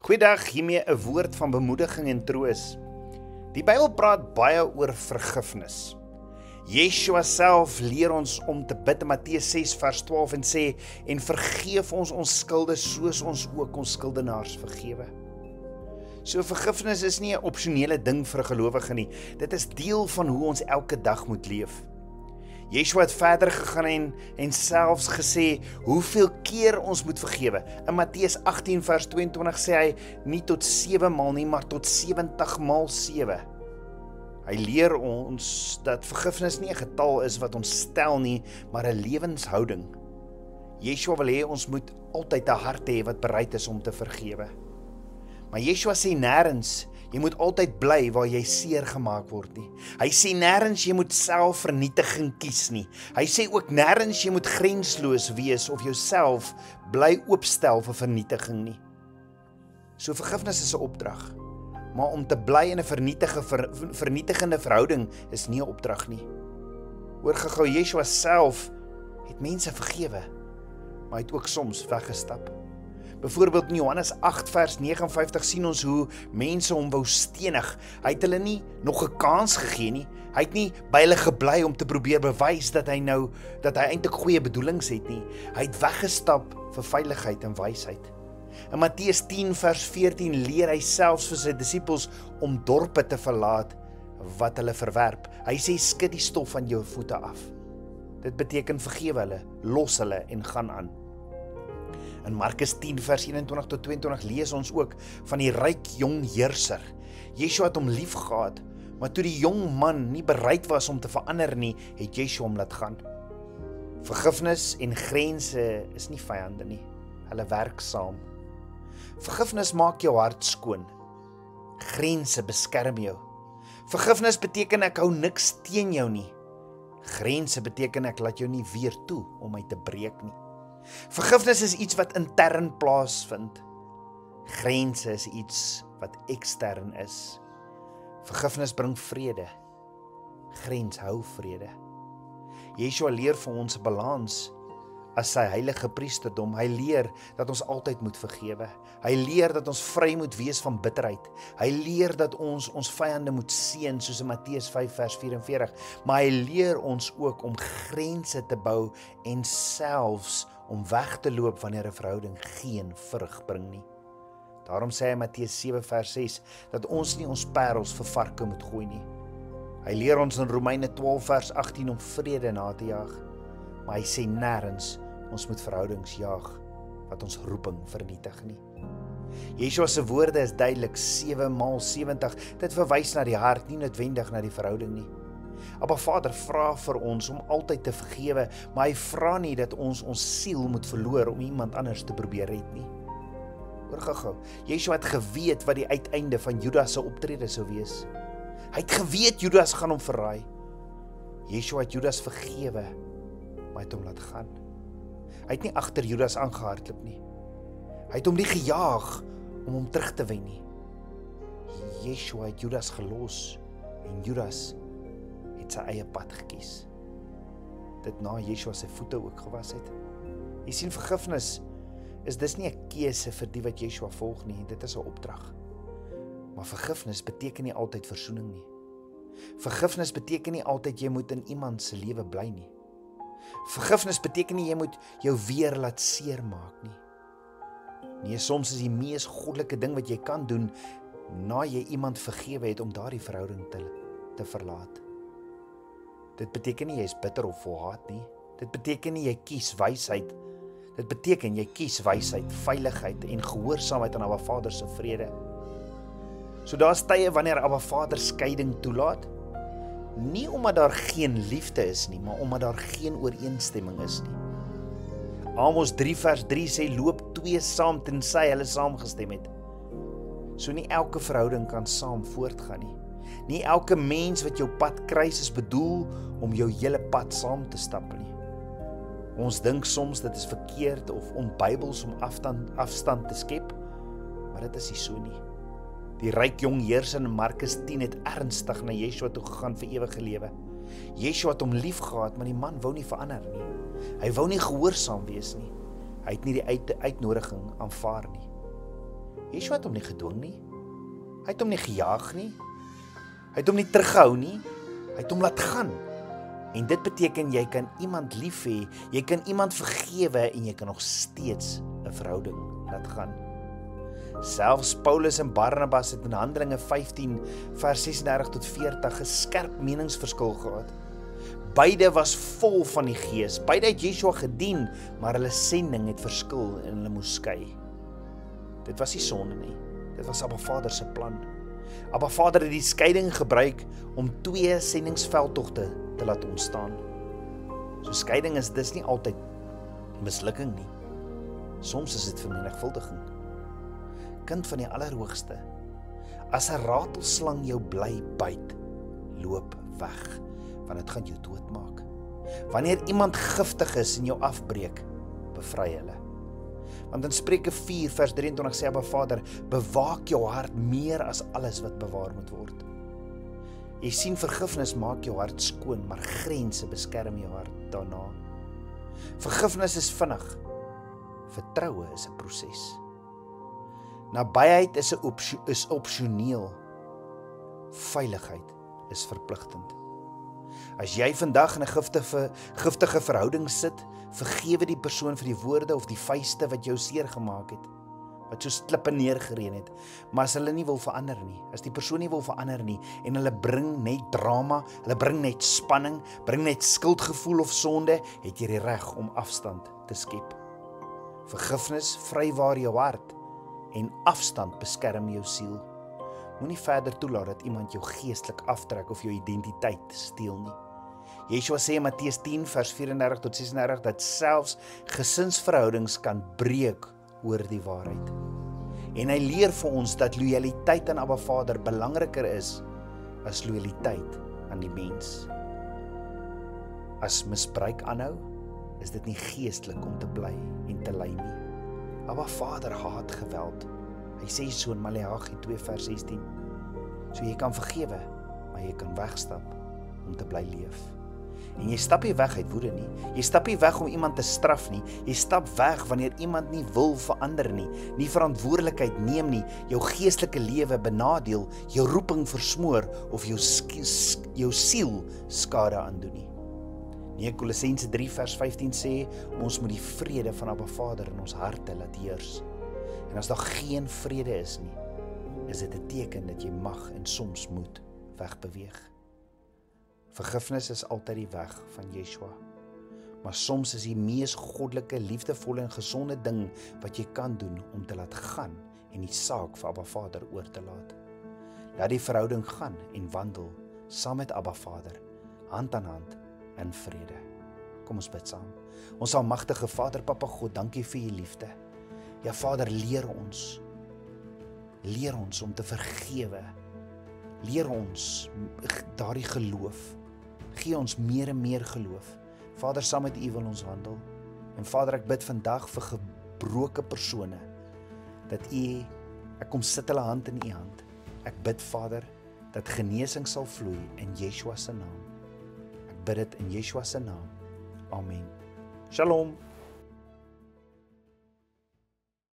Goeiedag, hiermee 'n woord van bemoediging en troos. Die Bybel praat baie oor vergifnis. Yeshua self leer ons om te bid in Matteus 6 vers 12 en sê, en vergeef ons skulde soos ons ook ons skuldenaars vergewe. So vergifnis is nie 'n opsionele ding vir 'n gelowige nie. Dit is deel van hoe ons elke dag moet leef. Yeshua het verder gegaan en selfs gesê hoeveel keer ons moet vergewe. In Matteus 18 vers 22 sê hy nie tot 7 maal nie, maar tot 70 maal 7. Hy leer ons dat vergifnis nie 'n getal is wat ons stel nie, maar 'n lewenshouding. Yeshua wil hê ons moet altyd 'n hart hê wat bereid is om te vergewe. Maar Yeshua sê nêrens jy moet altyd bly waar jy seer gemaak word nie. Hy sê nêrens jy moet selfvernietiging kies nie. Hy sê ook nêrens jy moet grensloos wees of jouself bly oopstel vir vernietiging nie. So vergifnis is 'n opdrag. Maar om te bly in 'n vernietigende verhouding is nie 'n opdrag nie. Hoor gou, Yeshua self het mense vergewe, maar hy het ook soms weggestap. Byvoorbeeld in Johannes 8 vers 59 sien ons hoe mense hom wou stenig. Hy het hulle nie nog 'n kans gegee nie. Hy het nie by hulle gebly om te probeer bewys dat hy eintlik goeie bedoelings het nie. Hy het weggestap vir veiligheid en wysheid. In Matteus 10 vers 14 leer hy selfs vir sy disippels om dorpe te verlaat wat hulle verwerp. Hy sê skud die stof van jou voete af. Dit beteken vergewe hulle, los hulle en gaan aan. In Markus 10 vers 21 tot 22 lees ons ook van die ryk jong heerser. Yeshua het hom lief gehad, maar toe die jong man nie bereid was om te verander nie, het Yeshua hom laat gaan. Vergifnis en grense is nie vyande nie, hulle werk saam. Vergifnis maak jou hart skoon. Grense beskerm jou. Vergifnis beteken ek hou niks teen jou nie. Grense beteken ek laat jou nie weer toe om my te breek nie. Vergifnis is iets wat intern plaasvind. Grense is iets wat ekstern is. Vergifnis bring vrede. Grens hou vrede. Yeshua leer vir ons 'n balans as sy heilige priesterdom. Hy leer dat ons altyd moet vergewe. Hy leer dat ons vry moet wees van bitterheid. Hy leer dat ons vyande moet seën soos in Matteus 5 vers 44. Maar hy leer ons ook om grense te bou en selfs om weg te loop wanneer 'n verhouding geen vrug bring nie. Daarom sê hy in Matteus 7 vers 6 dat ons nie ons parels vir varke moet gooi nie. Hy leer ons in Romeine 12 vers 18 om vrede na te jaag. Maar hy sê nêrens ons moet verhoudings jaag wat ons roeping vernietig nie. Yeshua se woorde is duidelik 7 maal 70. Dit verwys na die hart, nie noodwendig na die verhouding nie. Abba Vader vra vir ons om altyd te vergewe, maar hy vra nie dat ons siel moet verloor om iemand anders te probeer red nie. Hoor gou, Yeshua het geweet wat die uiteinde van Judas se optrede sou wees. Hy het geweet Judas gaan hom verraai. Yeshua het Judas vergewe, maar hy het hom laat gaan. Hy het nie agter Judas aangehardloop nie. Hy het hom nie gejaag om hom terug te wen nie. Yeshua het Judas gelos en Judas het sy eie pad gekies. Dit na Yeshua sy voete ook gewas het. Jy sien, vergifnis is dis nie 'n keuse vir die wat Yeshua volg nie, dit is 'n opdrag. Maar vergifnis beteken nie altyd versoening nie. Vergifnis beteken nie altyd jy moet in iemand se lewe bly nie. Vergifnis beteken nie jy moet jou weer laat seermaak nie. Nee, soms is die mees goddelike ding wat jy kan doen na jy iemand vergewe het om daardie verhouding te verlaat. Dit beteken nie jy is bitter of vol haat nie. Dit beteken nie jy kies wysheid. Dit beteken jy kies wysheid, veiligheid en gehoorsaamheid aan Abba Vader se vrede. So daar's tye wanneer Abba Vader skeiding toelaat, nie omdat daar geen liefde is nie, maar omdat daar geen ooreenstemming is nie. Amos 3 vers 3 sê loop 2 saam tensy hulle saamgestem het. So nie elke verhouding kan saam voortgaan nie. Nie elke mens wat jou pad kruis is bedoel om jou hele pad saam te stap nie. Ons dink soms dit is verkeerd of onbybels om afstand te skep, maar dit is nie so nie. Die ryk jong heerser in Markus 10 het ernstig na Yeshua toe gegaan vir ewige lewe. Yeshua het hom lief gehad, maar die man wou nie verander nie. Hy wou nie gehoorsaam wees nie. Hy het nie die uitnodiging aanvaar nie. Yeshua het hom nie gedwing nie. Hy het hom nie gejaag nie. Hy het hom nie teruggehou nie. Hy het hom laat gaan. En dit beteken jy kan iemand lief hê, jy kan iemand vergewe en jy kan nog steeds 'n verhouding laat gaan. Selfs Paulus en Barnabas het in Handelinge 15 vers 36 tot 40 'n skerp meningsverskil gehad. Beide was vol van die Gees, beide het Yeshua gedien, maar hulle sending het verskil en hulle moes skei. Dit was nie sonde nie, dit was Abba Vader se plan. Abba Vader het die skeiding gebruik om 2 sendingsveldtogte te laat ontstaan. So skeiding is dis nie altyd mislukking nie. Soms is dit vermenigvuldiging. Kind van die Allerhoogste, as 'n ratelslang jou bly byt, loop weg, want dit gaan jou doodmaak. Wanneer iemand giftig is en jou afbreek, bevry hulle. Want in Spreuke 4 vers 23 sê Abba Vader, bewaak jou hart meer as alles wat bewaar moet word. Jy sien, vergifnis maak jou hart skoon, maar grense beskerm jou hart daarna. Vergifnis is vinnig. Vertroue is 'n proses. Nabyheid is opsioneel. Veiligheid is verpligtend. As jy vandag in 'n giftige verhouding sit, vergewe die persoon vir die woorde of die vuiste wat jou seer gemaak het, wat soos klippe neergereën het. Maar as hulle nie wil verander nie, as die persoon nie wil verander nie, en hulle bring net drama, hulle bring net spanning, bring net skuldgevoel of sonde, het jy die reg om afstand te skep. Vergifnis vrywaar jou hart, en afstand beskerm jou siel. Moenie verder toelaat dat iemand jou geestelik aftrek of jou identiteit steel nie. Yeshua sê in Matteus 10 vers 34 tot 36 dat selfs gesinsverhoudings kan breek oor die waarheid. En hy leer vir ons dat lojaliteit aan Abba Vader belangriker is as lojaliteit aan die mens. As misbruik aanhou, is dit nie geestelik om te bly en te ly nie. Abba Vader haat geweld. Hy sê so in Maleagi 2 vers 16. So jy kan vergewe, maar jy kan wegstap om te bly leef. En jy stap nie weg uit woede nie. Jy stap nie weg om iemand te straf nie. Jy stap weg wanneer iemand nie wil verander nie verantwoordelikheid neem nie, jou geestelike lewe benadeel, jou roeping versmoor of jou siel skade aandoen nie. Nee, Kolossense 3 vers 15 sê, ons moet die vrede van Abba Vader in ons harte laat heers. En as daar geen vrede is nie, is dit 'n teken dat jy mag en soms moet wegbeweeg. Vergifnis is altyd die weg van Yeshua, maar soms is die mees goddelike, liefdevolle en gesonde ding wat jy kan doen om te laat gaan en die saak vir Abba Vader oor te laat. Laat die verhouding gaan en wandel saam met Abba Vader, hand aan hand in vrede. Kom ons bid saam. Ons almagtige Vader, Papa God, dankie vir u liefde. Ja Vader, leer ons om te vergewe. Leer ons daardie geloof. Gee ons meer en meer geloof. Vader, saam met u wil ons wandel. En Vader, ek bid vandag vir gebroke persone, dat ek kom sit hulle hand in u hand. Ek bid Vader, dat genesing sal vloei in Yeshua se naam. Ek bid dit in Yeshua se naam. Amen. Shalom.